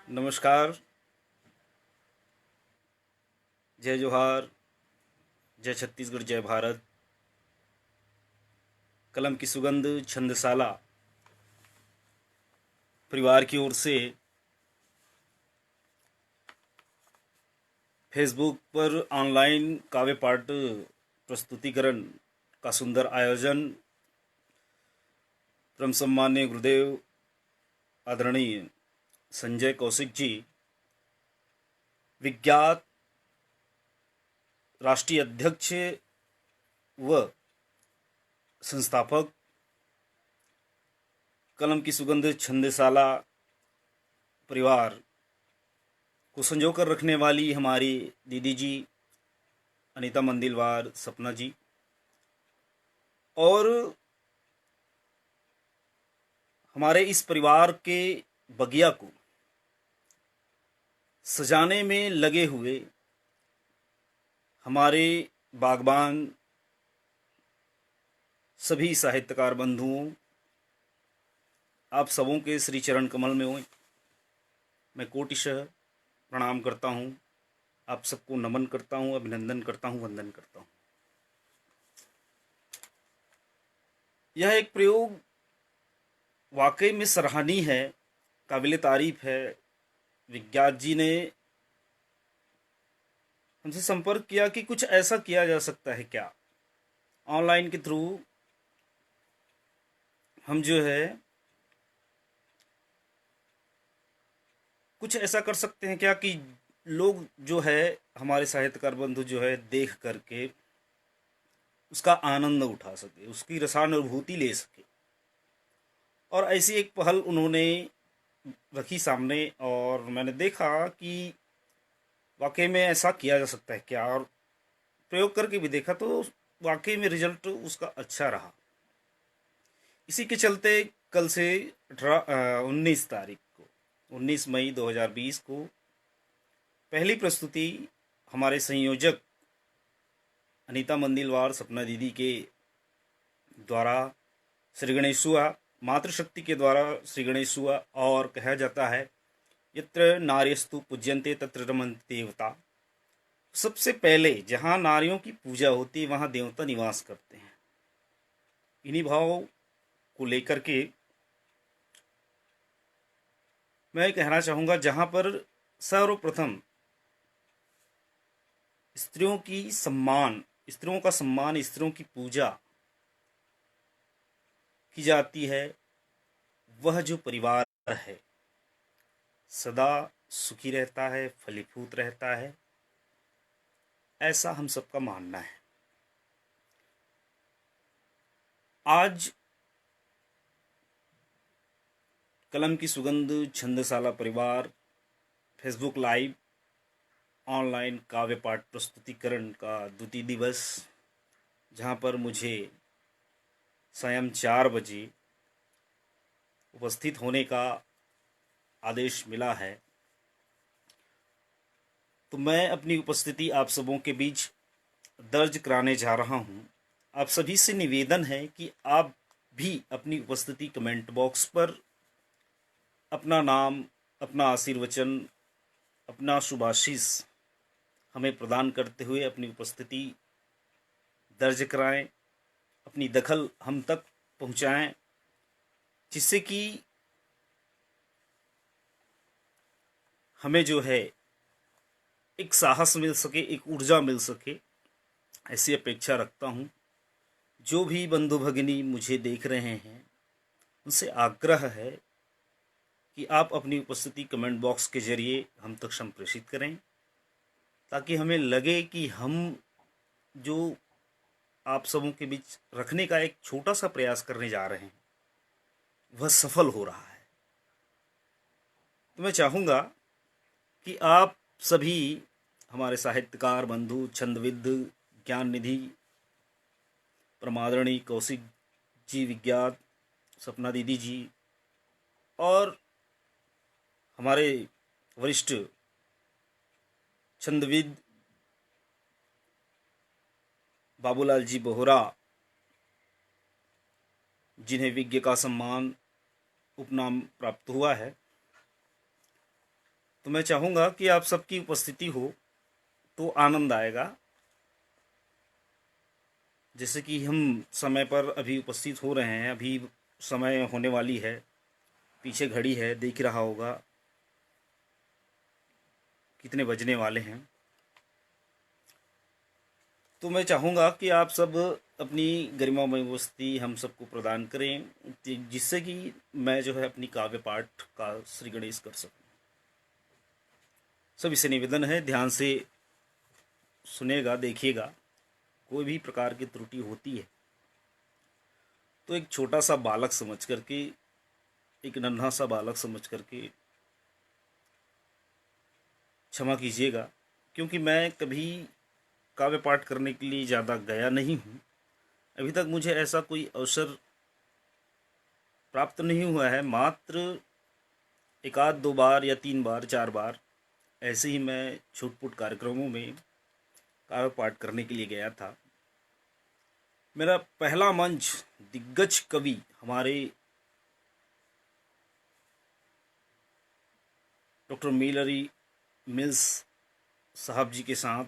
नमस्कार। जय जोहार। जय छत्तीसगढ़। जय भारत। कलम की सुगंध छंदशाला परिवार की ओर से फेसबुक पर ऑनलाइन काव्य पाठ प्रस्तुतिकरण का सुंदर आयोजन परम सम्मान्य गुरुदेव आदरणीय संजय कौशिक जी, विज्ञात राष्ट्रीय अध्यक्ष व संस्थापक, कलम की सुगंध छंदशाला परिवार को संजोकर रखने वाली हमारी दीदी जी अनीता मंदिलवार सपना जी, और हमारे इस परिवार के बगिया को सजाने में लगे हुए हमारे बागबान सभी साहित्यकार बंधुओं, आप सबों के श्री चरण कमल में हों मैं कोटिशः प्रणाम करता हूं। आप सबको नमन करता हूं, अभिनंदन करता हूं, वंदन करता हूं। यह एक प्रयोग वाकई में सराहनीय है, काबिल तारीफ है। विज्ञात जी ने हमसे संपर्क किया कि कुछ ऐसा किया जा सकता है क्या, ऑनलाइन के थ्रू हम जो है कुछ ऐसा कर सकते हैं क्या कि लोग जो है हमारे साहित्यकार बंधु जो है देख करके उसका आनंद उठा सके, उसकी रसानुभूति ले सके। और ऐसी एक पहल उन्होंने रखी सामने और मैंने देखा कि वाकई में ऐसा किया जा सकता है क्या, और प्रयोग करके भी देखा तो वाकई में रिजल्ट उसका अच्छा रहा। इसी के चलते कल से 19 तारीख को 19 मई 2020 को पहली प्रस्तुति हमारे संयोजक अनीता मंदिलवार सपना दीदी के द्वारा श्री गणेशुआ, मातृशक्ति के द्वारा श्री गणेशुआ, और कहा जाता है यत्र नार्यस्तु पूज्यन्ते तत्र रमन्ते देवता। सबसे पहले जहाँ नारियों की पूजा होती है वहाँ देवता निवास करते हैं। इन्हीं भाव को लेकर के मैं कहना चाहूँगा, जहाँ पर सर्वप्रथम स्त्रियों का सम्मान, स्त्रियों की पूजा की जाती है, वह जो परिवार है सदा सुखी रहता है, फलीभूत रहता है, ऐसा हम सबका मानना है। आज कलम की सुगंध छंदशाला परिवार फेसबुक लाइव ऑनलाइन काव्य पाठ प्रस्तुतिकरण का द्वितीय दिवस, जहाँ पर मुझे स्वयं 4 बजे उपस्थित होने का आदेश मिला है, तो मैं अपनी उपस्थिति आप सबों के बीच दर्ज कराने जा रहा हूँ। आप सभी से निवेदन है कि आप भी अपनी उपस्थिति कमेंट बॉक्स पर अपना नाम, अपना आशीर्वचन, अपना शुभाशीष हमें प्रदान करते हुए अपनी उपस्थिति दर्ज कराएं, अपनी दखल हम तक पहुंचाएं, जिससे कि हमें जो है एक साहस मिल सके, एक ऊर्जा मिल सके, ऐसी अपेक्षा रखता हूं। जो भी बंधु भगिनी मुझे देख रहे हैं उनसे आग्रह है कि आप अपनी उपस्थिति कमेंट बॉक्स के जरिए हम तक संप्रेषित करें, ताकि हमें लगे कि हम जो आप सबों के बीच रखने का एक छोटा सा प्रयास करने जा रहे हैं वह सफल हो रहा है। तो मैं चाहूँगा कि आप सभी हमारे साहित्यकार बंधु, छंदविद, ज्ञान निधि परमादरणीय कौशिक जी, विज्ञात सपना दीदी जी, और हमारे वरिष्ठ छंदविद बाबूलाल जी बोहरा, जिन्हें विज्ञ का सम्मान उपनाम प्राप्त हुआ है। तो मैं चाहूँगा कि आप सबकी उपस्थिति हो तो आनंद आएगा। जैसे कि हम समय पर अभी उपस्थित हो रहे हैं, अभी समय होने वाली है, पीछे घड़ी है, देख रहा होगा कितने बजने वाले हैं। तो मैं चाहूँगा कि आप सब अपनी गरिमामय उपस्थिति हम सबको प्रदान करें, जिससे कि मैं जो है अपनी काव्य पाठ का श्री गणेश कर सकूं। सभी से निवेदन है, ध्यान से सुनेगा, देखिएगा। कोई भी प्रकार की त्रुटि होती है तो एक छोटा सा बालक समझ करके, एक नन्हा सा बालक समझ करके क्षमा कीजिएगा, क्योंकि मैं कभी काव्य पाठ करने के लिए ज़्यादा गया नहीं हूँ। अभी तक मुझे ऐसा कोई अवसर प्राप्त नहीं हुआ है। मात्र एक आध 2 बार या 3 बार 4 बार ऐसे ही मैं छूट-फूट कार्यक्रमों में काव्य पाठ करने के लिए गया था। मेरा पहला मंच दिग्गज कवि हमारे डॉक्टर मिलरी मिल्स साहब जी के साथ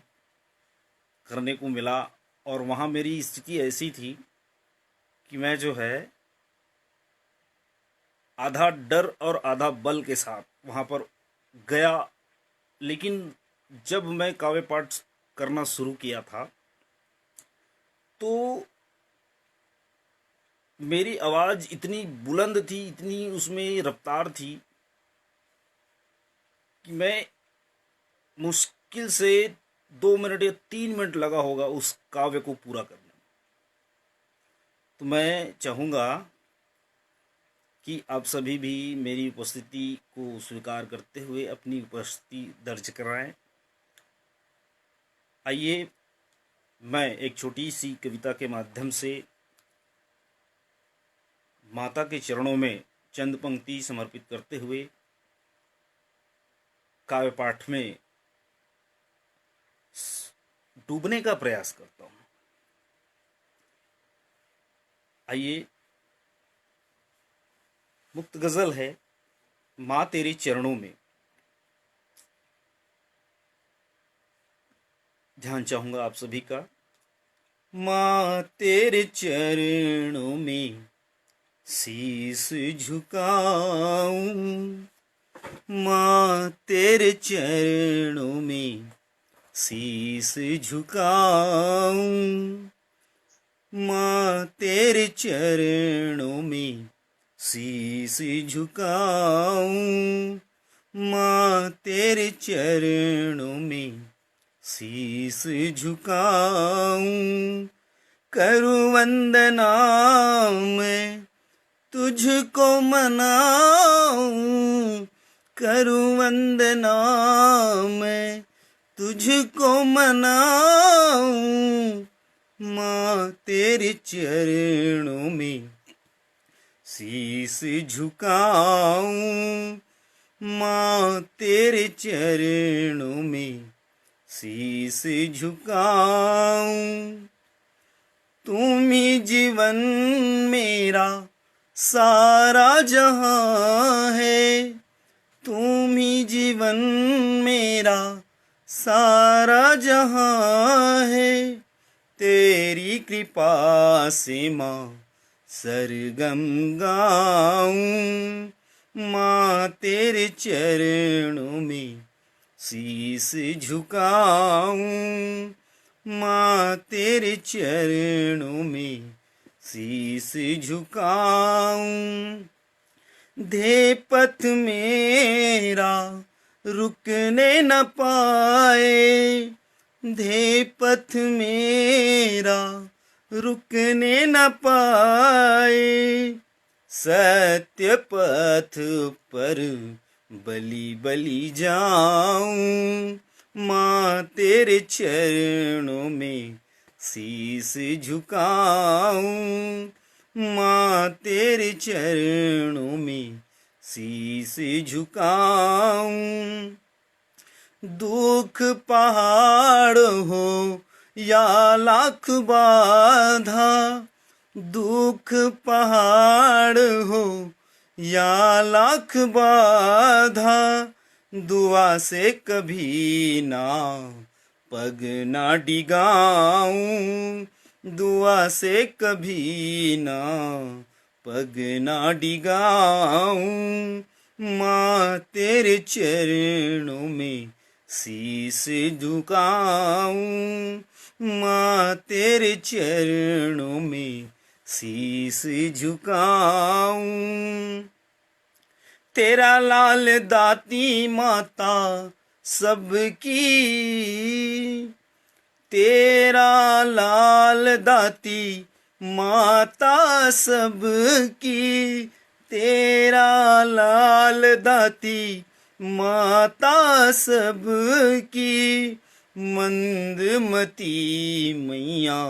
करने को मिला, और वहाँ मेरी स्थिति ऐसी थी कि मैं जो है आधा डर और आधा बल के साथ वहाँ पर गया। लेकिन जब मैं काव्य पाठ करना शुरू किया था तो मेरी आवाज़ इतनी बुलंद थी, इतनी उसमें रफ्तार थी कि मैं मुश्किल से 2 मिनट या 3 मिनट लगा होगा उस काव्य को पूरा करने में। तो मैं चाहूँगा कि आप सभी भी मेरी उपस्थिति को स्वीकार करते हुए अपनी उपस्थिति दर्ज कराएं। आइए मैं एक छोटी सी कविता के माध्यम से माता के चरणों में चंद पंक्ति समर्पित करते हुए काव्य पाठ में डूबने का प्रयास करता हूँ। आइए, मुक्त गजल है माँ तेरे चरणों में। ध्यान चाहूँगा आप सभी का। माँ तेरे चरणों में शीश झुकाऊं, माँ तेरे चरणों में शीश झुकाऊं, माँ तेरे चरणों में शीश झुकाऊं, माँ तेरे चरणों में शीश झुकाऊं। करूं वंदना मैं तुझको मनाऊं, करूं वंदना मैं तुझको मनाऊं, माँ तेरे चरणों में शीश झुकाऊं, माँ तेरे चरणों में शीश झुकाऊं। तुम ही जीवन मेरा सारा जहां है, तुम ही जीवन मेरा सारा जहां है, तेरी कृपा से माँ सरगम गाऊं, माँ तेरे चरणों में शीश झुकाऊं, माँ तेरे चरणों में शीश झुकाऊं। धे पथ मेरा रुकने न पाए, धे पथ मेरा रुकने न पाए, सत्य पथ पर बलि बलि जाऊं, माँ तेरे चरणों में शीश झुकाऊं, माँ तेरे चरणों में शीश झुकाऊं। दुख पहाड़ हो या लाख बाधा, दुख पहाड़ हो या लाख बाधा दुआ से कभी ना पग ना डिगाऊं, दुआ से कभी ना पग ना डिगाऊं। माँ तेरे चरणों में शीस झुकाऊं, माँ तेरे चरणों में शीस झुकाऊं। तेरा लाल दाती माता सबकी, तेरा लाल दाती माता सबकी, तेरा लाल दाती माता सबकी। मंदमती मैया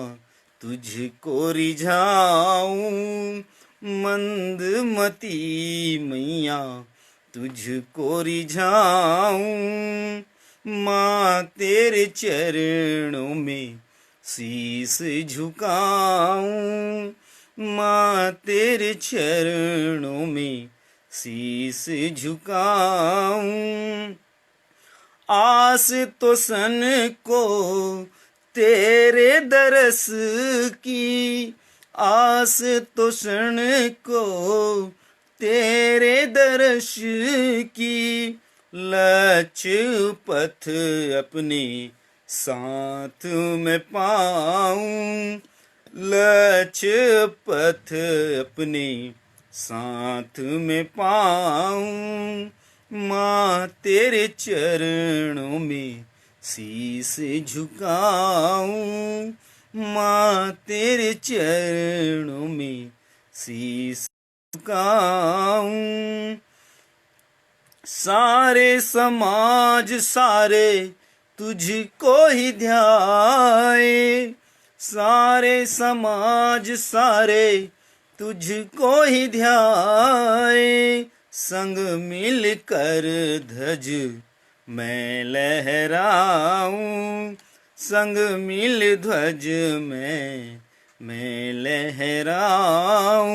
तुझको रिझाऊं, मंदमती मैया तुझको रिझाऊं। माँ तेरे चरणों में शीस झुकाऊं, माँ तेरे चरणों में शीस झुकाऊं। आस तो सन को तेरे दरस की, आस तो सन को तेरे दर्श की। लक्ष्य पथ अपने साथ में पाऊं, लक्ष्य पथ अपने साथ में पाऊं। माँ तेरे चरणों में शीस झुकाऊं, माँ तेरे चरणों में शीस झुकाऊं। सारे समाज सारे तुझको ही ध्याए, सारे समाज सारे तुझको ही ध्याए। संग मिल कर ध्वज मैं लहराऊं, संग मिल ध्वज मैं लहराऊं।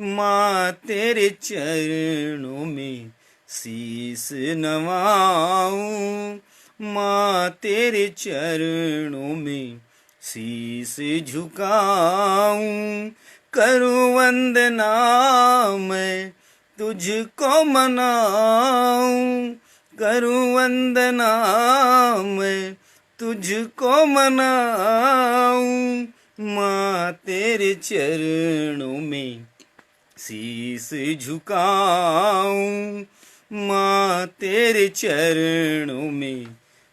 माँ तेरे चरणों में शीस नवाऊं, माँ तेरे चरणों में शीस झुकाऊं। करूं वंदना मैं तुझको मनाऊं, करूं वंदना मैं तुझको मनाऊं। माँ तेरे चरणों में शीस झुकाऊं, माँ तेरे चरणों में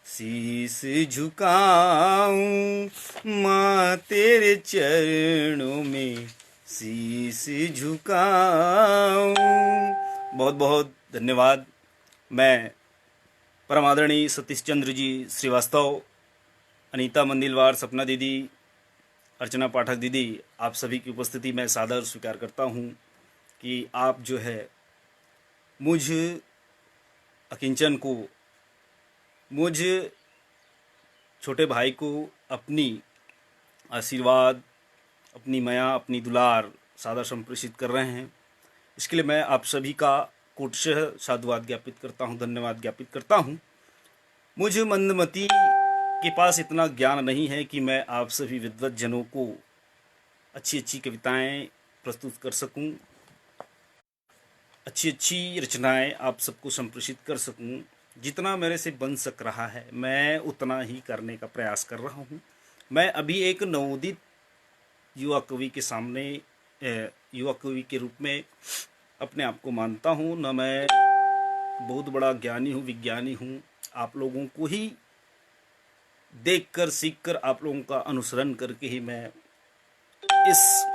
शीस झुकाऊं, माँ तेरे चरणों में शीस झुकाऊं। बहुत बहुत धन्यवाद। मैं परम आदरणीय सतीश चंद्र जी श्रीवास्तव, अनीता मंदिलवार, सपना दीदी, अर्चना पाठक दीदी, आप सभी की उपस्थिति में सादर स्वीकार करता हूँ कि आप जो है मुझ अकिंचन को, मुझ छोटे भाई को अपनी आशीर्वाद, अपनी माया, अपनी दुलार सादर संप्रेषित कर रहे हैं। इसके लिए मैं आप सभी का कोटशः साधुवाद ज्ञापित करता हूँ, धन्यवाद ज्ञापित करता हूँ। मुझ मंदमती के पास इतना ज्ञान नहीं है कि मैं आप सभी विद्वत जनों को अच्छी अच्छी कविताएं प्रस्तुत कर सकूं, अच्छी अच्छी रचनाएं आप सबको संप्रेषित कर सकूं। जितना मेरे से बन सक रहा है मैं उतना ही करने का प्रयास कर रहा हूं। मैं अभी एक नवोदित युवा कवि के सामने युवा कवि के रूप में अपने आप को मानता हूं। न मैं बहुत बड़ा ज्ञानी हूं, विज्ञानी हूं। आप लोगों को ही देखकर, सीखकर, आप लोगों का अनुसरण करके ही मैं इस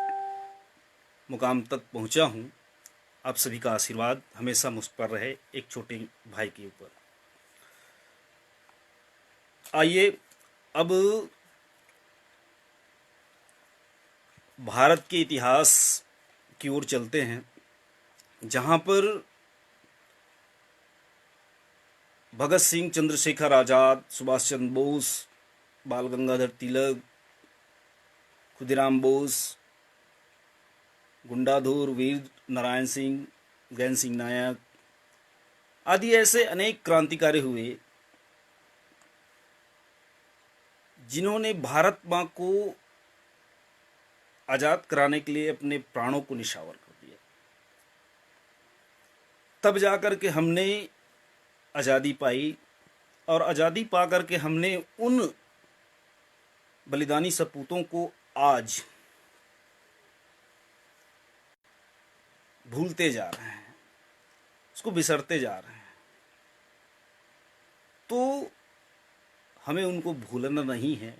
मुकाम तक पहुंचा हूं। आप सभी का आशीर्वाद हमेशा मुझ पर रहे, एक छोटे भाई के ऊपर। आइए अब भारत के इतिहास की ओर चलते हैं, जहां पर भगत सिंह, चंद्रशेखर आज़ाद, सुभाष चंद्र बोस, बाल गंगाधर तिलक, खुदीराम बोस, गुंडाधुर, वीर नारायण सिंह, गैन सिंह नायक आदि ऐसे अनेक क्रांतिकारी हुए जिन्होंने भारत माँ को आज़ाद कराने के लिए अपने प्राणों को निछावर कर दिया। तब जाकर के हमने आज़ादी पाई और आज़ादी पा करके हमने उन बलिदानी सपूतों को आज भूलते जा रहे हैं, उसको बिसरते जा रहे हैं। तो हमें उनको भूलना नहीं है,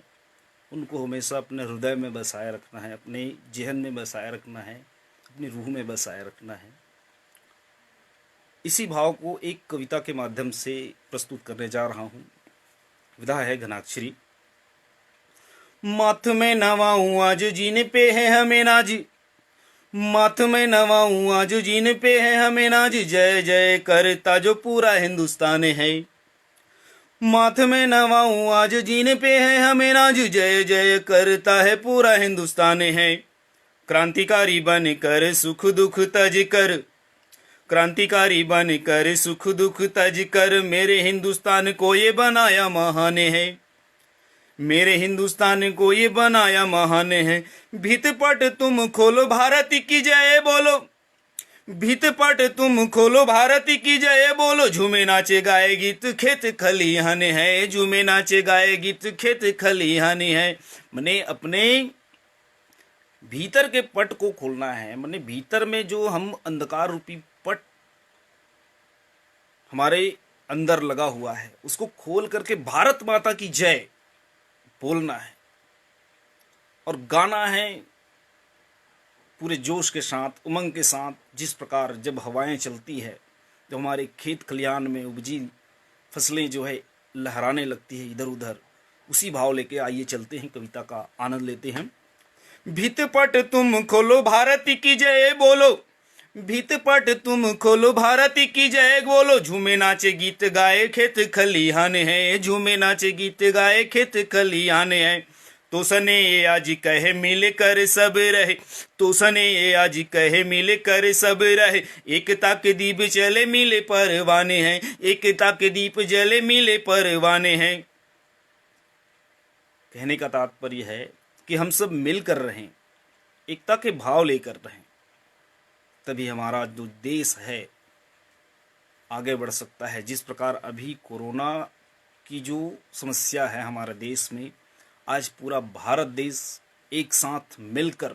उनको हमेशा अपने हृदय में बसाए रखना है, अपने जेहन में बसाए रखना है, अपनी रूह में बसाए रखना है। इसी भाव को एक कविता के माध्यम से प्रस्तुत करने जा रहा हूँ। विधा है घनाक्षरी। माथ में नवाऊं आज जीने पे है हमें नाज, माथ में नवाऊं आज जीने पे है हमें नाज, जय जय करता जो पूरा हिंदुस्तान है। माथ में नवाऊं आज जीने पे है हमें नाज, जय जय करता है पूरा हिंदुस्तान है। क्रांतिकारी बन कर सुख दुख तज कर, क्रांतिकारी बन कर सुख दुख तज कर, मेरे हिंदुस्तान को ये बनाया महान है, मेरे हिंदुस्तान को ये बनाया महान है। भितपट तुम खोलो भारत की जय बोलो, भितपट तुम खोलो भारत की जय बोलो, झूमे नाचे गाए गीत खेत खलिहान है, झूमे नाचे गाए गीत खेत खलिहान है। मने अपने भीतर के पट को खोलना है, मने भीतर में जो हम अंधकार रूपी पट हमारे अंदर लगा हुआ है उसको खोल करके भारत माता की जय बोलना है और गाना है पूरे जोश के साथ, उमंग के साथ। जिस प्रकार जब हवाएं चलती है, जब हमारे खेत खलिहान में उपजी फसलें जो है लहराने लगती है इधर उधर, उसी भाव लेके आइए चलते हैं, कविता का आनंद लेते हैं। भितपट तुम खोलो भारत की जय बोलो, भितपट तुम खोलो भारत की जय बोलो, झूमे नाचे गीत गाए खेत खलिहान है, झूमे नाचे गीत गाए खेत खलिहान है। तो सने ये आज कहे मिल कर सब रहे, तो सने ये आज कहे मिल कर सब रहे, एकता के दीप जले मिले परवाने हैं, एकता के दीप जले मिले परवाने हैं। कहने का तात्पर्य है कि हम सब मिलकर रहें, एकता के भाव लेकर रहें, तभी हमारा जो देश है आगे बढ़ सकता है। जिस प्रकार अभी कोरोना की जो समस्या है हमारे देश में, आज पूरा भारत देश एक साथ मिलकर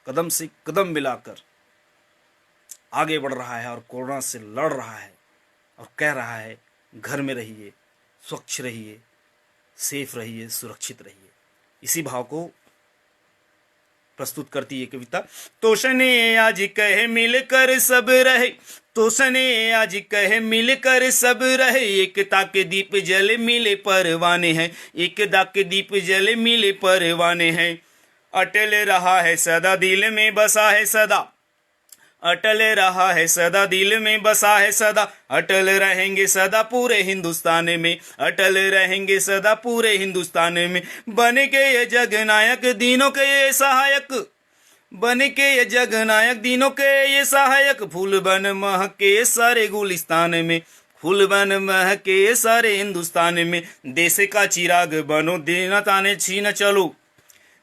कदम से कदम मिलाकर आगे बढ़ रहा है और कोरोना से लड़ रहा है और कह रहा है घर में रहिए, स्वच्छ रहिए, सेफ रहिए, सुरक्षित रहिए। इसी भाव को प्रस्तुत करती है कविता। तो सने आज कहे मिलकर सब रहे, तो सने आज कहे मिलकर सब रहे, एकता के दीप जले मिले परवाने हैं, एकता के दीप जले मिले परवाने हैं। अटल रहा है सदा दिल में बसा है सदा, अटल रहा है सदा दिल में बसा है सदा, अटल रहेंगे सदा पूरे हिंदुस्तान में, अटल रहेंगे सदा पूरे हिंदुस्तान में। बन के ये जगनायक दीनों के ये सहायक, बन के ये जगनायक दीनों के ये सहायक, फूल बन महके सारे गुलिस्तान में, फूल बन महके सारे हिंदुस्तान में। देश का चिराग बनो दीना ताने छीन चलो,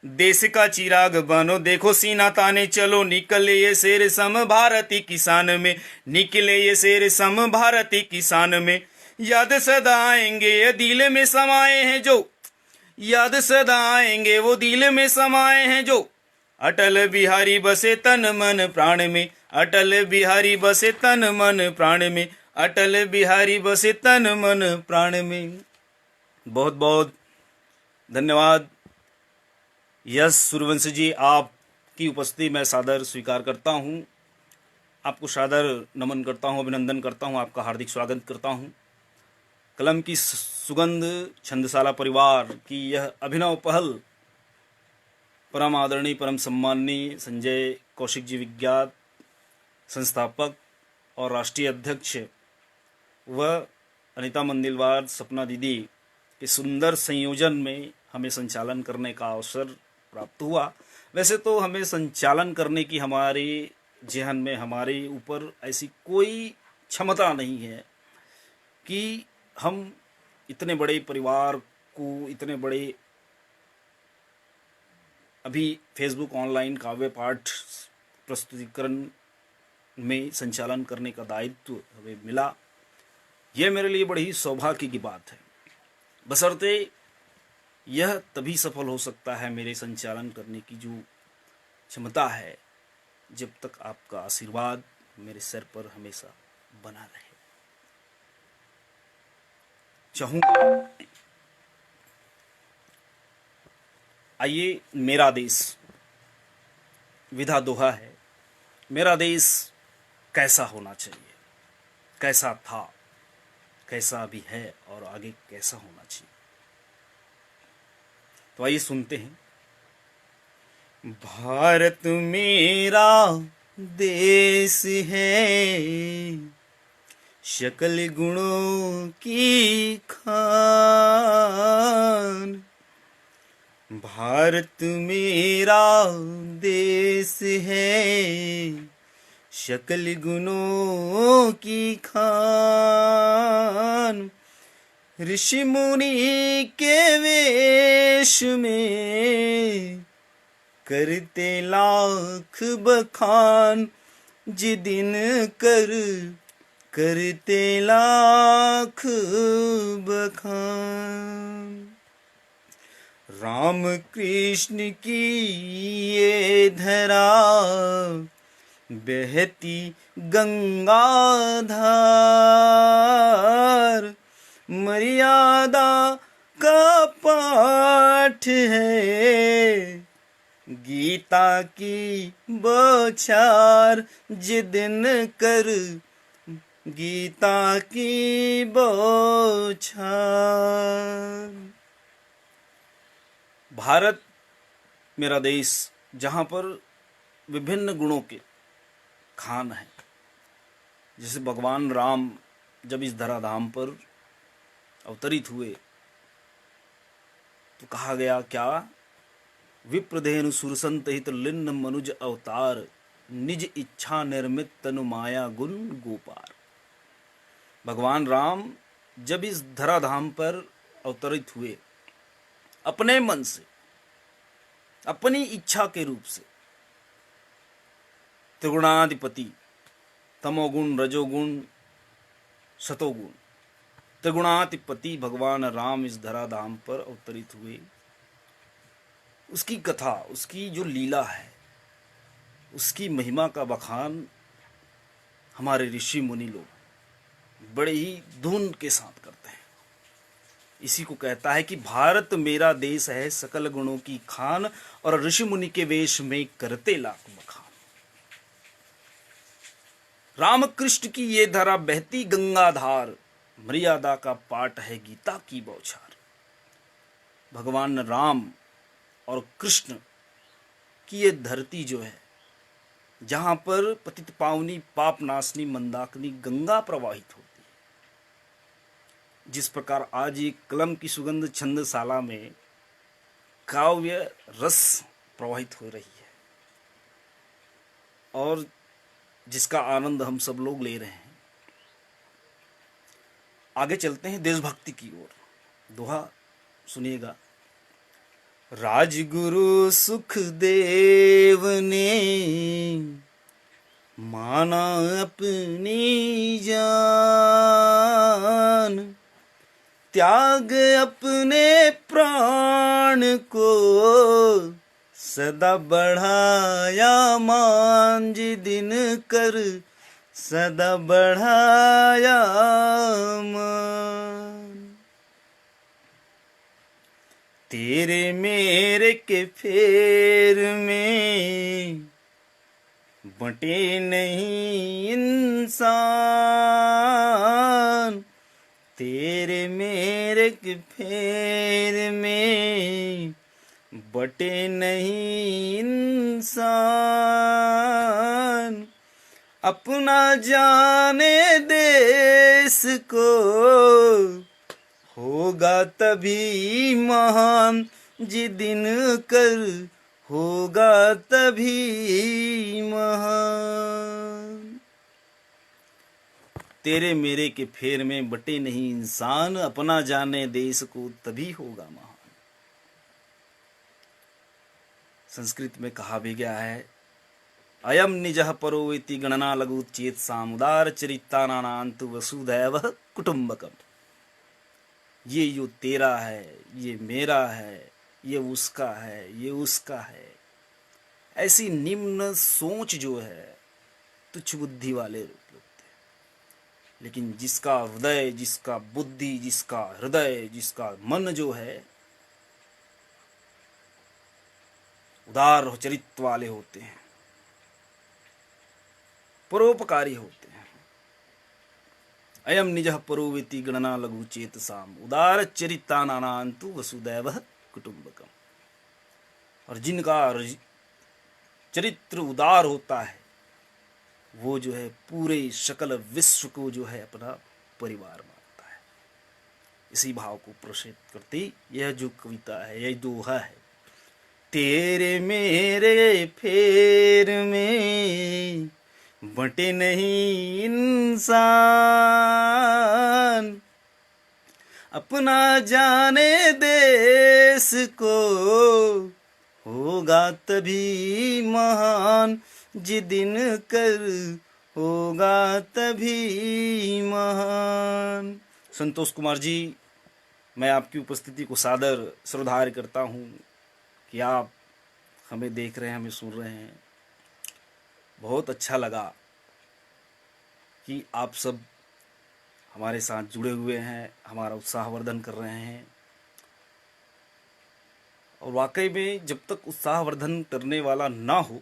देश का चिराग बनो देखो सीना ताने चलो, निकले ये शेर सम भारती किसान में, निकले ये शेर सम भारती किसान में। याद सदा आएंगे ये दिल में समाए हैं जो, याद सदा आएंगे वो दिल में समाए हैं जो, अटल बिहारी बसे तन मन प्राण में, अटल बिहारी बसे तन मन प्राण में, अटल बिहारी बसे तन मन प्राण में। बहुत बहुत धन्यवाद यश सूर्यवंशी जी, आपकी उपस्थिति मैं सादर स्वीकार करता हूं, आपको सादर नमन करता हूं, अभिनंदन करता हूं, आपका हार्दिक स्वागत करता हूं। कलम की सुगंध छंदशाला परिवार की यह अभिनव पहल परम आदरणीय परम सम्माननीय संजय कौशिक जी विज्ञात संस्थापक और राष्ट्रीय अध्यक्ष व अनीता मंदिलवार सपना दीदी के सुंदर संयोजन में हमें संचालन करने का अवसर प्राप्त हुआ। वैसे तो हमें संचालन करने की हमारी जेहन में हमारे ऊपर ऐसी कोई क्षमता नहीं है कि हम इतने बड़े परिवार को, इतने बड़े अभी फेसबुक ऑनलाइन काव्य पाठ प्रस्तुतिकरण में संचालन करने का दायित्व हमें मिला। यह मेरे लिए बड़ी ही सौभाग्य की बात है। बशर्ते यह तभी सफल हो सकता है, मेरे संचालन करने की जो क्षमता है, जब तक आपका आशीर्वाद मेरे सिर पर हमेशा बना रहे। चाहूँगा, आइए, मेरा देश विधा दोहा है। मेरा देश कैसा होना चाहिए, कैसा था, कैसा अभी है और आगे कैसा होना चाहिए। तो आइए सुनते हैं। भारत मेरा देश है, शकल गुणों की खान। भारत मेरा देश है, शकल गुणों की खान। ऋषि मुनि के वेश में करते लाख बखान, जिदिन करते लाख बखान। राम कृष्ण की ये धरा, बहती गंगा धार। मर्यादा का पाठ है, गीता की बौछार। जिदिन गीता की बौछार। भारत मेरा देश, जहाँ पर विभिन्न गुणों के खान हैं। जैसे भगवान राम जब इस धराधाम पर अवतरित हुए तो कहा गया क्या, विप्रधेनु सुरसंत हित लिन्न मनुज अवतार। निज इच्छा निर्मित तनु माया गुण गोपार। भगवान राम जब इस धराधाम पर अवतरित हुए, अपने मन से, अपनी इच्छा के रूप से, त्रिगुणाधिपति, तमोगुण, रजोगुण, सतोगुण, त्रिगुणाधिपति भगवान राम इस धराधाम पर अवतरित हुए। उसकी कथा, उसकी जो लीला है, उसकी महिमा का बखान हमारे ऋषि मुनि लोग बड़े ही धूम के साथ करते हैं। इसी को कहता है कि भारत मेरा देश है, सकल गुणों की खान। और ऋषि मुनि के वेश में करते लाख बखान। रामकृष्ण की ये धरा, बहती गंगाधार। मर्यादा का पाठ है, गीता की बौछार। भगवान राम और कृष्ण की ये धरती जो है, जहां पर पतित पावनी पाप नाशनी मंदाकिनी गंगा प्रवाहित होती है। जिस प्रकार आज एक कलम की सुगंध छंदशाला में काव्य रस प्रवाहित हो रही है और जिसका आनंद हम सब लोग ले रहे हैं। आगे चलते हैं देशभक्ति की ओर। दोहा सुनिएगा। राजगुरु सुखदेव ने माना अपनी जान। त्याग अपने प्राण को सदा बढ़ाया मान। जिदिन सदा बढ़ाया मान। तेरे मेरे के फेर में बंटे नहीं इंसान। तेरे मेरे के फेर में बटे नहीं इंसान। अपना जाने देश को होगा तभी महान। जिदिन होगा तभी महान। तेरे मेरे के फेर में बटे नहीं इंसान, अपना जाने देश को तभी होगा महान। संस्कृत में कहा भी गया है, अयम निजः परो इति गणना लघु चेत सामुदार चरितानान्तु वसुधैव कुटुंबकम। ये जो तेरा है, ये मेरा है, ये उसका है, ये उसका है, ऐसी निम्न सोच जो है तुच्छ बुद्धि वाले लोग होते हैं। लेकिन जिसका हृदय, जिसका बुद्धि, जिसका हृदय, जिसका मन जो है उदार चरित्र वाले होते हैं, परोपकारी होते हैं। अयम निजः परोवेति गणना लघु चेतसाम उदार चरितानान्तु वसुदैव कुटुंबकम। और जिनका चरित्र उदार होता है वो जो है पूरे सकल विश्व को जो है अपना परिवार मानता है। इसी भाव को प्रदर्शित करती यह जो कविता है, यह दोहा है, तेरे मेरे फेर में बटे नहीं इंसान, अपना जाने देश को होगा तभी महान। जिदिन कर होगा तभी महान। संतोष कुमार जी, मैं आपकी उपस्थिति को सादर श्रद्धार्घ्य करता हूँ कि आप हमें देख रहे हैं, हमें सुन रहे हैं। बहुत अच्छा लगा कि आप सब हमारे साथ जुड़े हुए हैं, हमारा उत्साहवर्धन कर रहे हैं। और वाकई में जब तक उत्साहवर्धन करने वाला ना हो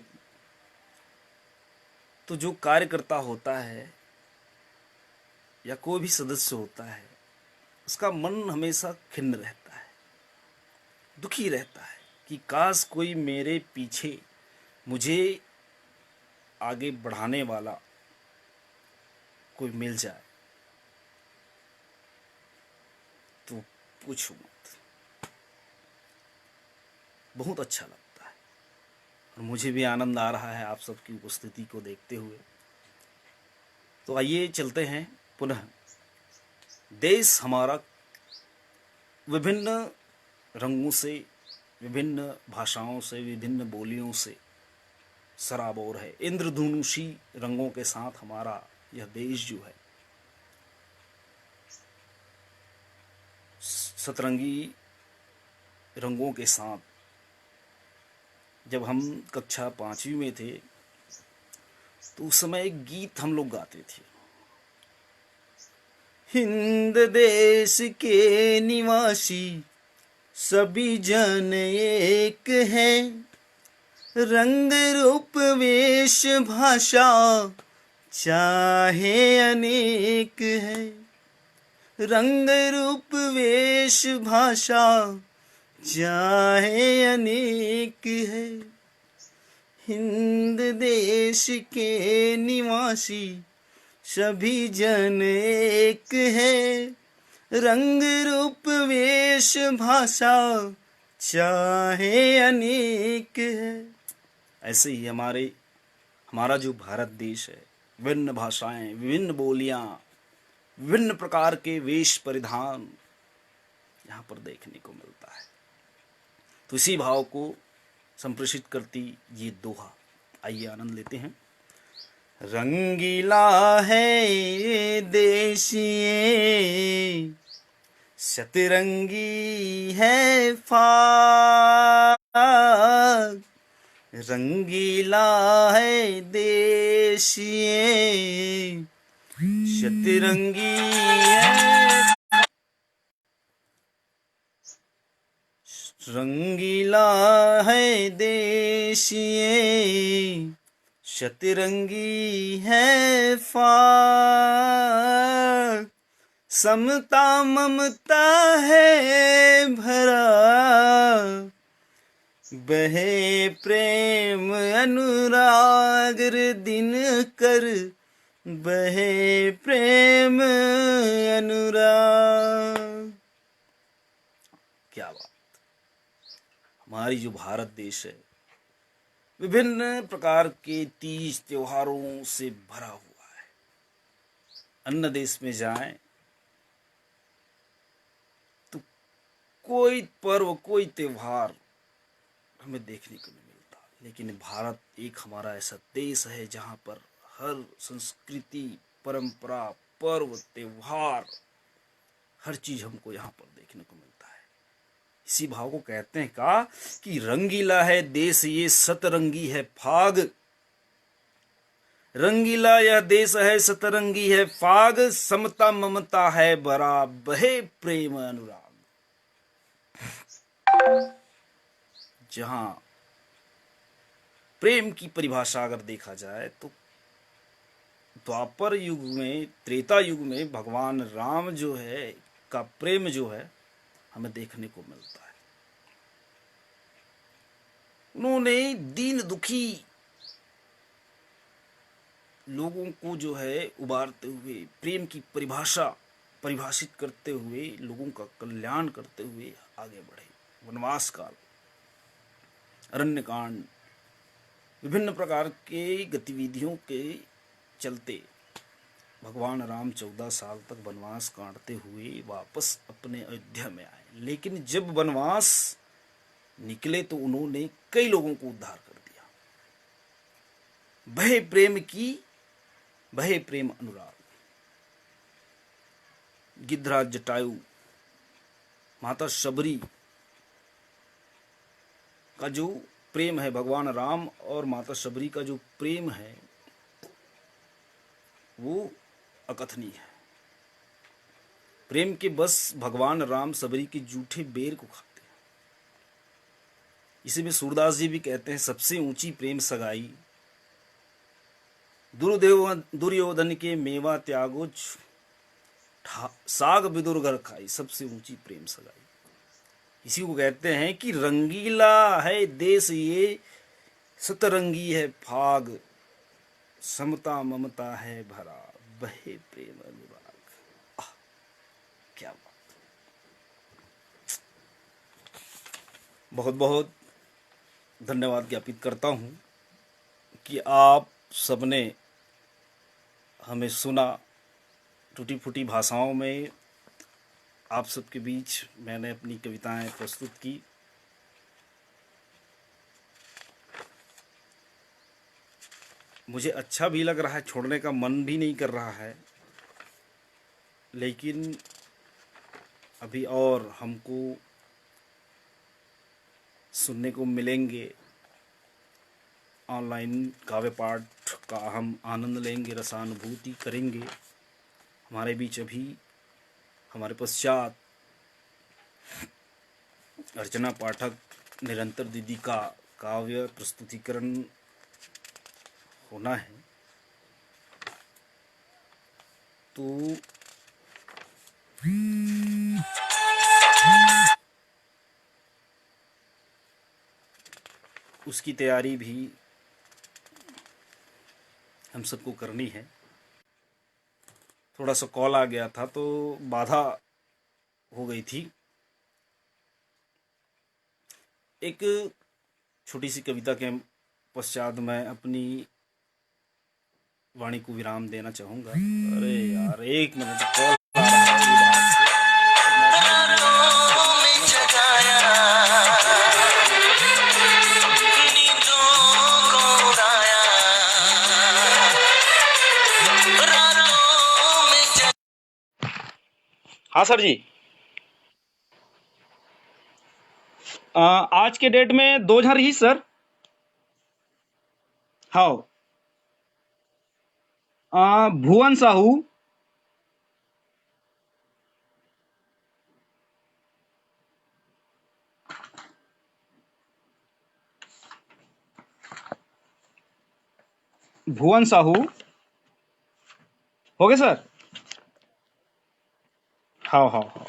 तो जो कार्यकर्ता होता है या कोई भी सदस्य होता है उसका मन हमेशा खिन्न रहता है, दुखी रहता है कि काश कोई मेरे पीछे मुझे आगे बढ़ाने वाला कोई मिल जाए। तो पूछो मत, बहुत अच्छा लगता है और मुझे भी आनंद आ रहा है आप सबकी उपस्थिति को देखते हुए। तो आइए चलते हैं पुनः। देश हमारा विभिन्न रंगों से, विभिन्न भाषाओं से, विभिन्न बोलियों से सराबोर है। इंद्रधनुषी रंगों के साथ हमारा यह देश जो है सतरंगी रंगों के साथ। जब हम कक्षा 5वीं में थे तो उस समय एक गीत हम लोग गाते थे, हिंद देश के निवासी सभी जन एक हैं, रंग रूप वेश भाषा चाहे अनेक है। रंग रूप वेश भाषा चाहे अनेक है, हिंद देश के निवासी सभी जन एक है, रंग रूप वेश भाषा चाहे अनेक है। ऐसे ही हमारा जो भारत देश है, विभिन्न भाषाएं, विभिन्न बोलियां, विभिन्न प्रकार के वेश परिधान यहाँ पर देखने को मिलता है। तो इसी भाव को संप्रेषित करती ये दोहा, आइए आनंद लेते हैं। रंगीला है देश ये, सतरंगी है फाग, रंगीला है देश ये, सतरंगी है, रंगीला है देश ये, सतरंगी है फाग, समता ममता है भरा, बहे प्रेम अनुराग दिन कर, बहे प्रेम अनुराग। क्या बात! हमारी जो भारत देश है विभिन्न प्रकार के तीज त्योहारों से भरा हुआ है। अन्य देश में जाएं तो कोई पर्व, कोई त्योहार हमें देखने को नहीं मिलता, लेकिन भारत एक हमारा ऐसा देश है जहाँ पर हर संस्कृति, परंपरा, पर्व, त्योहार, हर चीज हमको यहाँ पर देखने को मिलता है। इसी भाव को कहते हैं का कि रंगीला है देश ये सतरंगी है फाग, रंगीला यह देश है सतरंगी है फाग, समता ममता है भरा बहे प्रेम अनुराग। जहां प्रेम की परिभाषा अगर देखा जाए तो द्वापर युग में, त्रेता युग में भगवान राम जो है का प्रेम जो है हमें देखने को मिलता है। उन्होंने दीन दुखी लोगों को जो है उबारते हुए, प्रेम की परिभाषित करते हुए, लोगों का कल्याण करते हुए आगे बढ़े। वनवास काल, अरण्य कांड, विभिन्न प्रकार के गतिविधियों के चलते भगवान राम 14 साल तक वनवास काटते हुए वापस अपने अयोध्या में आए। लेकिन जब वनवास निकले तो उन्होंने कई लोगों को उद्धार कर दिया। बहे प्रेम की, बहे प्रेम अनुराग। गिद्धराज जटायु, माता शबरी का जो प्रेम है, भगवान राम और माता शबरी का जो प्रेम है वो अकथनीय है। प्रेम के बस भगवान राम शबरी के जूठे बेर को खाते हैं। इसी में सूरदास जी भी कहते हैं, सबसे ऊंची प्रेम सगाई दुर्योधन के मेवा त्यागो साग विदुर घर खाई, सबसे ऊंची प्रेम सगाई। इसी को कहते हैं कि रंगीला है देश ये सतरंगी है फाग, समता ममता है भरा बहे प्रेम अनुराग। क्या बात। बहुत बहुत धन्यवाद ज्ञापित करता हूँ कि आप सबने हमें सुना। टूटी फूटी भाषाओं में आप सबके बीच मैंने अपनी कविताएं प्रस्तुत की। मुझे अच्छा भी लग रहा है, छोड़ने का मन भी नहीं कर रहा है, लेकिन अभी और हमको सुनने को मिलेंगे। ऑनलाइन काव्य पाठ का हम आनंद लेंगे, रसानुभूति करेंगे। हमारे बीच अभी, हमारे पश्चात अर्चना पाठक निरंतर दीदी का काव्य प्रस्तुतिकरण होना है। तो उसकी तैयारी भी हम सबको करनी है। थोड़ा सा कॉल आ गया था तो बाधा हो गई थी। एक छोटी सी कविता के पश्चात मैं अपनी वाणी को विराम देना चाहूँगा। अरे यार, एक मिनट, कॉल आ रहा है। हाँ सर जी, आज के डेट में 2 जन रही सर। हाँ, भुवन साहू, भुवन साहू हो गए सर। हाँ हाँ हाँ,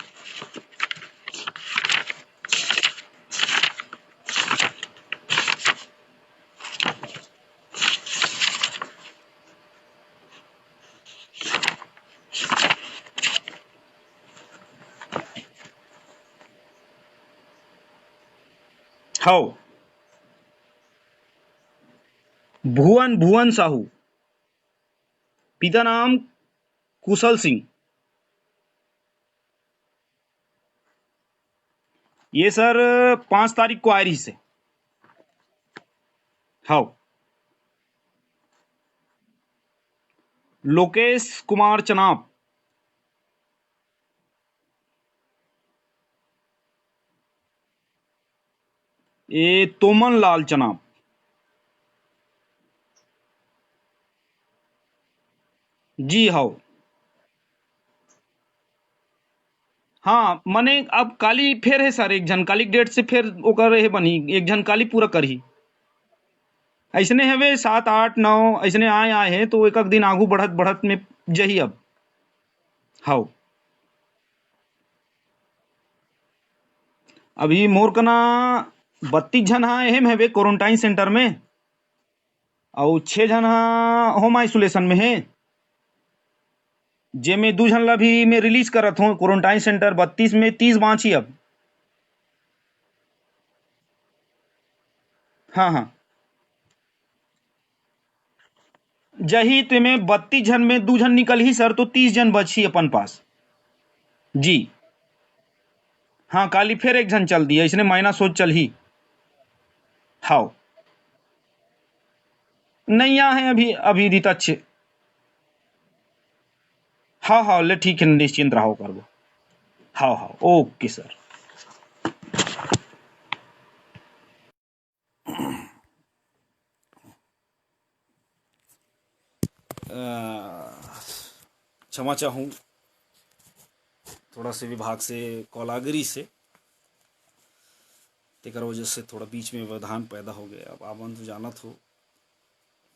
हाँ भुवन भुवन साहू। पिता नाम कुशल सिंह। ये सर 5 तारीख को आयरी से। हाँ। लोकेश कुमार चनाप। ये तोमन लाल चनाप। जी हाँ। हाँ मने अब काली फेर है सर, एक झन काली डेट से फिर ओकर हे बनी, एक झन काली पूरा करही। ऐसने हवे 7 8 9 ऐसने आए हैं तो एक दिन आगू बढ़त बढ़त में जही अब। हाँ। अभी मोर कना 32 झन हाँ एहम हवे क्वारंटाइन सेंटर में, और 6 झन हाँ होम आइसोलेशन में है। जेमे 2 झन ला भी मैं रिलीज करत हूँ क्वारंटाइन सेंटर, 32 में 30 बाँची अब। हाँ हाँ। जही तुमे 32 झन में 2 झन निकल ही सर, तो 30 जन बची अपन पास। जी। हाँ काली फिर एक झन चल दिया, इसने मायना सोच चल ही। हाँ। नहीं यहाँ है अभी, अभी रीता अच्छे। हाँ हाँ ले ठीक है, निश्चिंत रहो कर वो। हाँ हाँ ओके सर। क्षमा चाहूँ, थोड़ा से विभाग से कॉलागरी से तेकर वजह से थोड़ा बीच में व्यवधान पैदा हो गया। अब आपन तो जानत हो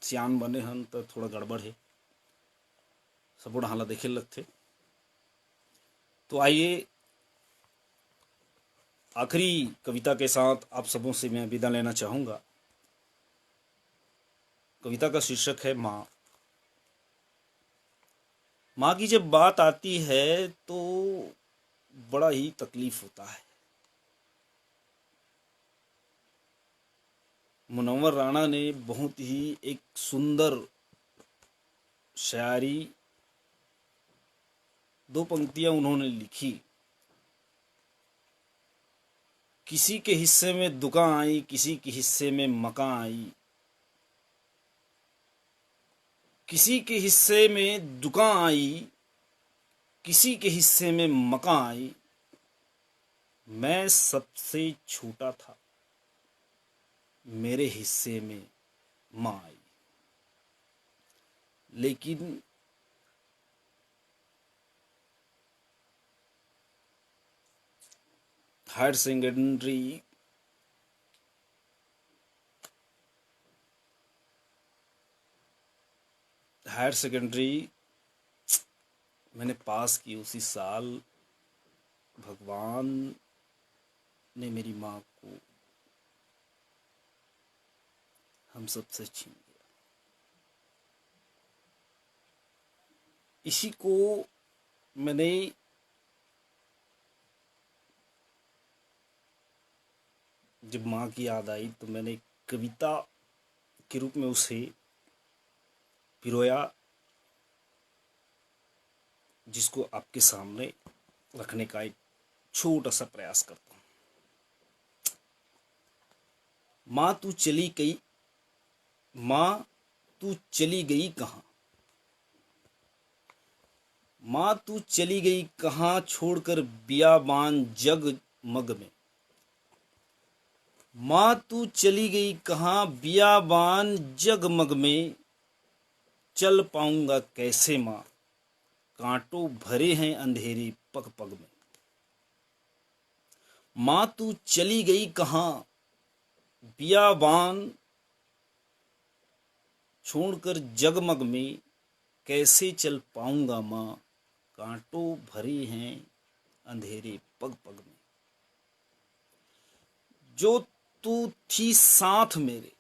सियान बने हन तो थोड़ा गड़बड़ है, सबो हाला देखे लगते। तो आइए आखिरी कविता के साथ आप सबों से मैं विदा लेना चाहूँगा। कविता का शीर्षक है माँ। माँ की जब बात आती है तो बड़ा ही तकलीफ होता है। मुनव्वर राणा ने बहुत ही एक सुंदर शायरी 2 पंक्तियां उन्होंने लिखी। किसी के हिस्से में दुकान आई, किसी के हिस्से में मकान आई, किसी के हिस्से में दुकान आई, किसी के हिस्से में मकान आई, मैं सबसे छोटा था, मेरे हिस्से में माँ आई। लेकिन हायर सेकेंडरी मैंने पास की उसी साल भगवान ने मेरी माँ को हम सबसे छीन लिया। इसी को मैंने जब माँ की याद आई तो मैंने कविता के रूप में उसे पिरोया, जिसको आपके सामने रखने का एक छोटा सा प्रयास करता हूँ। माँ तू चली गई, माँ तू चली गई कहाँ, माँ तू चली गई कहाँ, छोड़कर बियाबान जग मग में। माँ तू चली गई कहाँ, बियाबान जगमग में, चल पाऊंगा कैसे माँ, कांटों भरे हैं अंधेरे पग पग में। माँ तू चली गई कहाँ, बियाबान छोड़कर जगमग में, कैसे चल पाऊंगा माँ, कांटों भरे हैं अंधेरे पग पग में। जो तू थी साथ मेरे,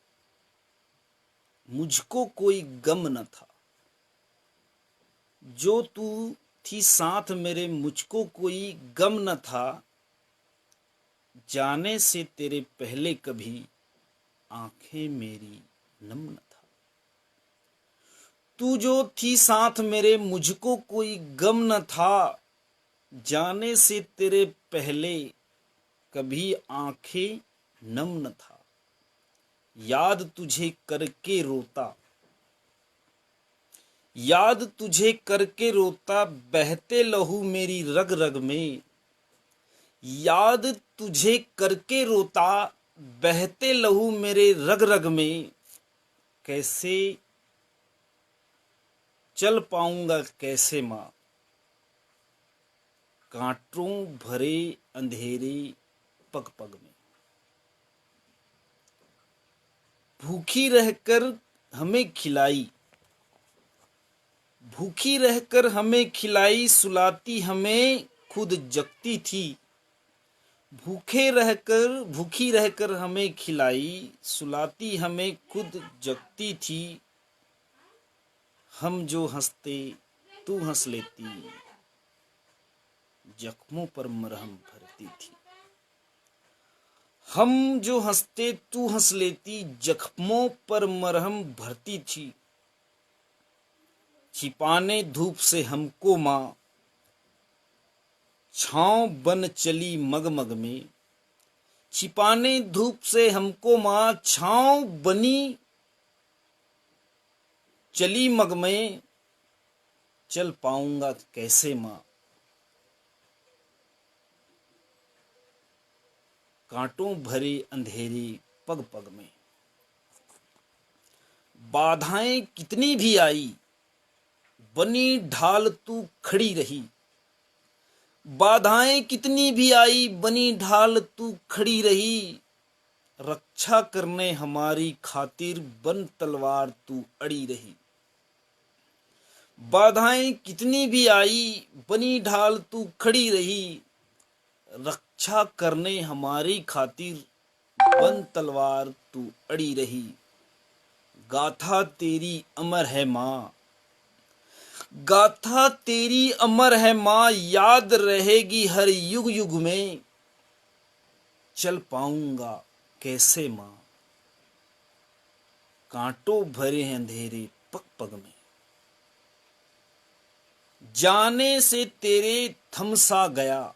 मुझको कोई गम न था। जो तू थी साथ मेरे, मुझको कोई गम न था, जाने से तेरे पहले कभी आंखें मेरी नम न था। तू जो थी साथ मेरे मुझको कोई गम न था, जाने से तेरे पहले कभी आंखें नम न था। याद तुझे करके रोता, याद तुझे करके रोता, बहते लहू मेरी रग रग में। याद तुझे करके रोता, बहते लहू मेरे रग रग में। कैसे चल पाऊंगा कैसे माँ, कांटों भरे अंधेरे पग पग में। भूखी रहकर हमें खिलाई, भूखी रहकर हमें खिलाई, सुलाती हमें खुद जगती थी। भूखी रहकर हमें खिलाई, सुलाती हमें खुद जगती थी। हम जो हंसते तू हंस लेती, जख्मों पर मरहम भरती थी। हम जो हंसते तू हंस लेती, जख्मों पर मरहम भरती थी। छिपाने धूप से हमको माँ, छांव बन चली मगमग में। छिपाने धूप से हमको माँ, छांव बनी चली मग में। चल पाऊंगा कैसे माँ, कांटों भरे अंधेरे पग पग में। बाधाएं कितनी भी आई, बनी ढाल तू खड़ी रही। बाधाएं कितनी भी आई, बनी ढाल तू खड़ी रही। रक्षा करने हमारी खातिर बन तलवार तू अड़ी रही। बाधाएं कितनी भी आई, बनी ढाल तू खड़ी रही। रक्षा करने हमारी खातिर बन तलवार तू अड़ी रही। गाथा तेरी अमर है माँ, गाथा तेरी अमर है माँ, याद रहेगी हर युग युग में। चल पाऊंगा कैसे माँ, कांटों भरे हैं अंधेरे पग पग में। जाने से तेरे थमसा गया,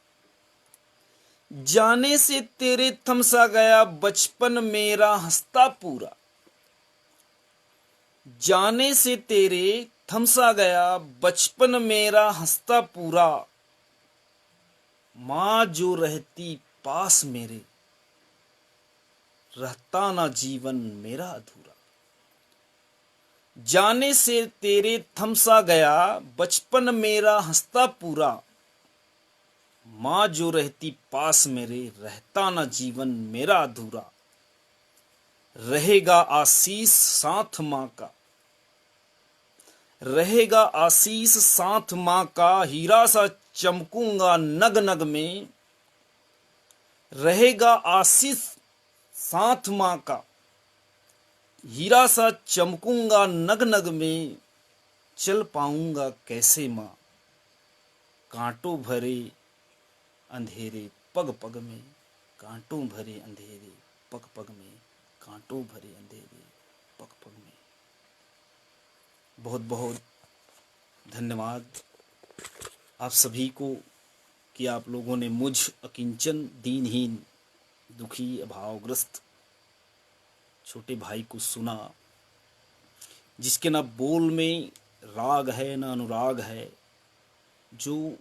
जाने से तेरे थमसा गया, बचपन मेरा हंसता पूरा। जाने से तेरे थमसा गया, बचपन मेरा हंसता पूरा। माँ जो रहती पास मेरे, रहता ना जीवन मेरा अधूरा। जाने से तेरे थमसा गया, बचपन मेरा हंसता पूरा। माँ जो रहती पास मेरे, रहता ना जीवन मेरा अधूरा। रहेगा आशीष साथ माँ का, रहेगा आशीष साथ माँ का, हीरा सा चमकूंगा नग नग में। रहेगा आशीष साथ माँ का, हीरा सा चमकूंगा नग नग में। चल पाऊंगा कैसे माँ, कांटों भरे अंधेरे पग पग में। कांटों भरे अंधेरे पग पग में, कांटों भरे अंधेरे पग पग में। बहुत बहुत धन्यवाद आप सभी को कि आप लोगों ने मुझ अकिंचन दीनहीन दुखी अभावग्रस्त छोटे भाई को सुना, जिसके ना बोल में राग है ना अनुराग है। जो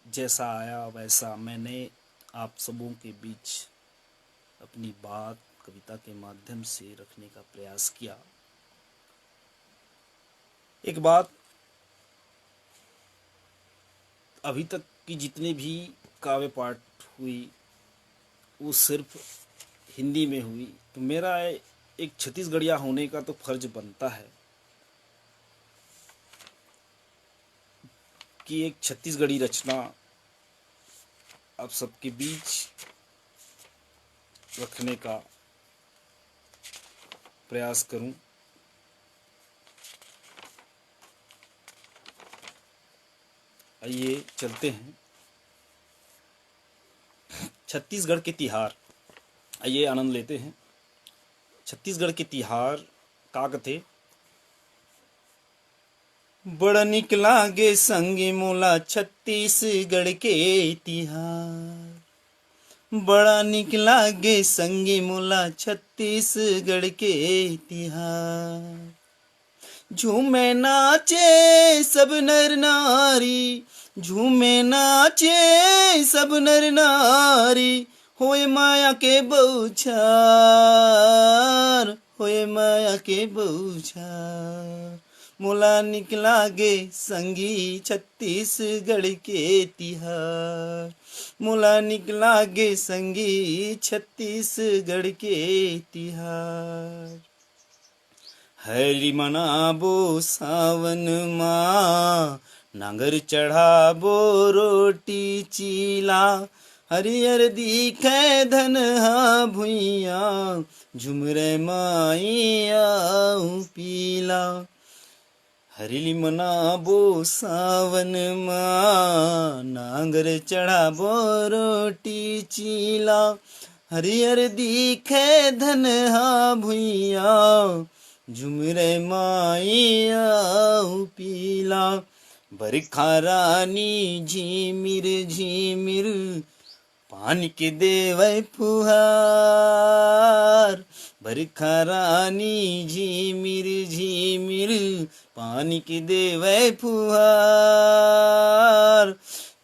जैसा आया वैसा मैंने आप सबों के बीच अपनी बात कविता के माध्यम से रखने का प्रयास किया। एक बात, अभी तक की जितने भी काव्य पाठ हुई वो सिर्फ हिंदी में हुई, तो मेरा एक छत्तीसगढ़िया होने का तो फर्ज बनता है कि एक छत्तीसगढ़ी रचना आप सबके बीच रखने का प्रयास करूं। आइए चलते हैं छत्तीसगढ़ के तिहार, आइए आनंद लेते हैं। छत्तीसगढ़ के तिहार काग थे। बड़ा निक लागे संगी मोला छत्तीसगढ़ के तिहार। बड़ा निक लागे संगी मोला छत्तीसगढ़ के तिहार। झूमे नाचे सब नर नारी, झूमे नाचे सब नर नारी, होए माया के बौछार, होए माया के बौछार। मोला निक लागे संगी छत्तीसगढ़ के तिहार। मोला निक लागे संगी छत्तीसगढ़ के तिहार। हरि मनाबो सावन माँ, नांगर चढ़ाबो रोटी चीला। हरियर दिखे धन हा भुइया, झुमरे माई आऊ पीला। हरिली मनाबो सावन माँ, नांगर चढ़ाबो रोटी चीला। हरियर दिखे धन हा भुइया, झुमरे माई आऊ पीला। बरखा रानी झिमिर झिमिर, पानी के देवै फुहार। बरखा रानी झिमिर झिमिर, पानी के देवै फुहार।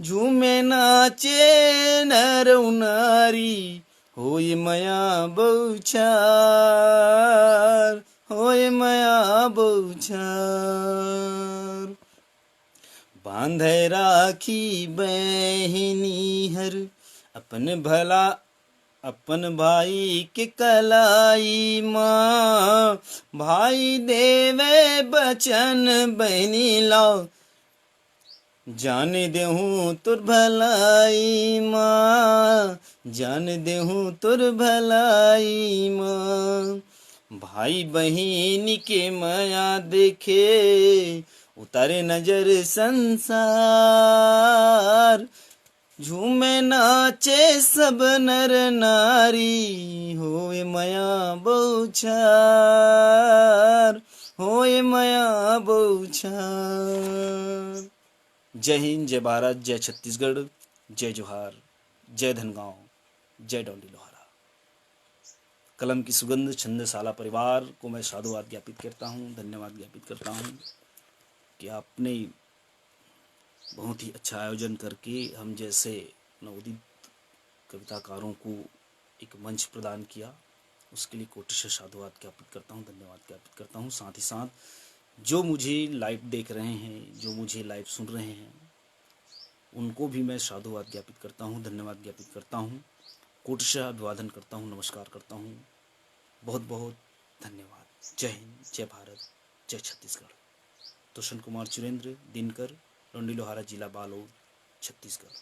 झूमे नाचे नर नारी, होय माया बौछार, होय माया बौछार। बांधे राखी बहनी हर, अपन भला अपन भाई के कलाई माँ। भाई देवे बचन बहनी लाओ, जाने देहूँ तुर भलाई माँ, जान देहूँ तुर भलाई माँ। भाई बहिन के माया देखे, उतारे नजर संसार। झूमे नाचे सब नर नारी, होए माया बौछार, होए माया बौछार। जय हिंद, जय भारत, जय छत्तीसगढ़, जय जोहार, जय धनगांव, जय डोंडी लोहारा। कलम की सुगंध छंदशाला परिवार को मैं साधुवाद ज्ञापित करता हूँ, धन्यवाद ज्ञापित करता हूँ कि आपने बहुत ही अच्छा आयोजन करके हम जैसे नवोदित कविताकारों को एक मंच प्रदान किया। उसके लिए कोटिशः साधुवाद ज्ञापित करता हूँ, धन्यवाद ज्ञापित करता हूँ। साथ ही साथ जो मुझे लाइव देख रहे हैं, जो मुझे लाइव सुन रहे हैं, उनको भी मैं साधुवाद ज्ञापित करता हूँ, धन्यवाद ज्ञापित करता हूँ, कोटिशः अभिवादन करता हूँ, नमस्कार करता हूँ। बहुत बहुत धन्यवाद। जय हिंद, जय भारत, जय छत्तीसगढ़। तुषार कुमार चुरेंद्र, दिनकर, डोंडी लोहारा, जिला बालोद, छत्तीसगढ़।